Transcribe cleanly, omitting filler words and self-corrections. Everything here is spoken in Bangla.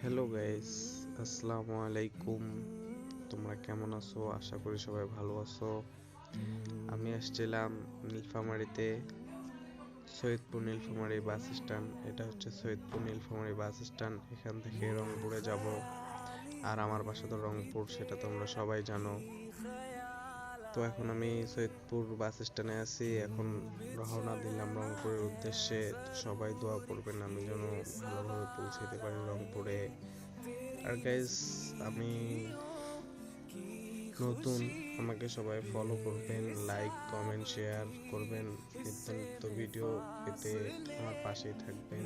হ্যালো গাইস, আসসালামু আলাইকুম। তোমরা কেমন আছো? আশা করি সবাই ভালো আছো। আমি আসছিলাম নীলফামারীতে, সৈয়দপুর নীলফামারী বাস স্ট্যান্ড। এটা হচ্ছে সৈয়দপুর নীলফামারী বাস স্ট্যান্ড। এখান থেকে রংপুরে যাব। আর আমার বাসা তো রংপুর, সেটা তোমরা সবাই জানো। তো এখন আমি সৈয়দপুর বাস স্ট্যান্ডে আছি। এখন রওনা দিলাম রংপুরের উদ্দেশ্যে। তো সবাই দোয়া করবেন আমি যেন ভালোভাবে পৌঁছাতে পারি রংপুরে। আর গাইস, আমি নতুন, আমাকে সবাই ফলো করবেন, লাইক কমেন্ট শেয়ার করবেন, নিত্য নিত্য ভিডিও পেতে আমার পাশেই থাকবেন।